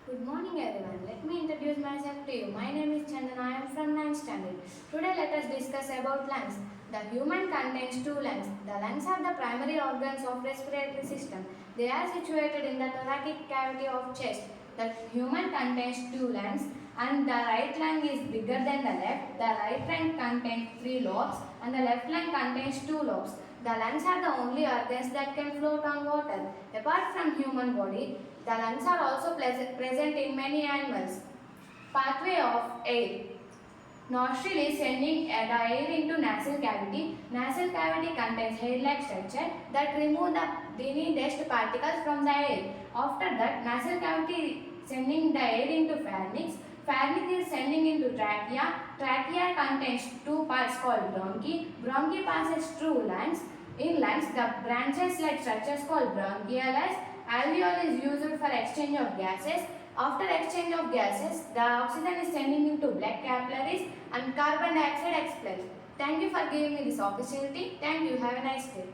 Good morning everyone. Let me introduce myself to you. My name is Chaitanya. I am from 9th standard. Today let us discuss about lungs. The human contains two lungs. The lungs are the primary organs of respiratory system. They are situated in the thoracic cavity of chest. The human contains two lungs and the right lung is bigger than the left. The right lung contains three lobes and the left lung contains two lobes. The lungs are the only organs that can float on water. Apart from human body, the lungs are also present in many animals. Pathway of air. Nostril is sending the air into nasal cavity. Nasal cavity contains hair-like structure that remove the tiny dust particles from the air. After that, nasal cavity sending the air into pharynx. Pharynx is sending into trachea. Trachea contains two parts called bronchi. Bronchi passes through lungs. In lungs, the branches-like structures called bronchioles. Alveoli is used for exchange of gases. After exchange of gases, the oxygen is sending into blood capillaries and carbon dioxide expels. Thank you for giving me this opportunity. Thank you. Have a nice day.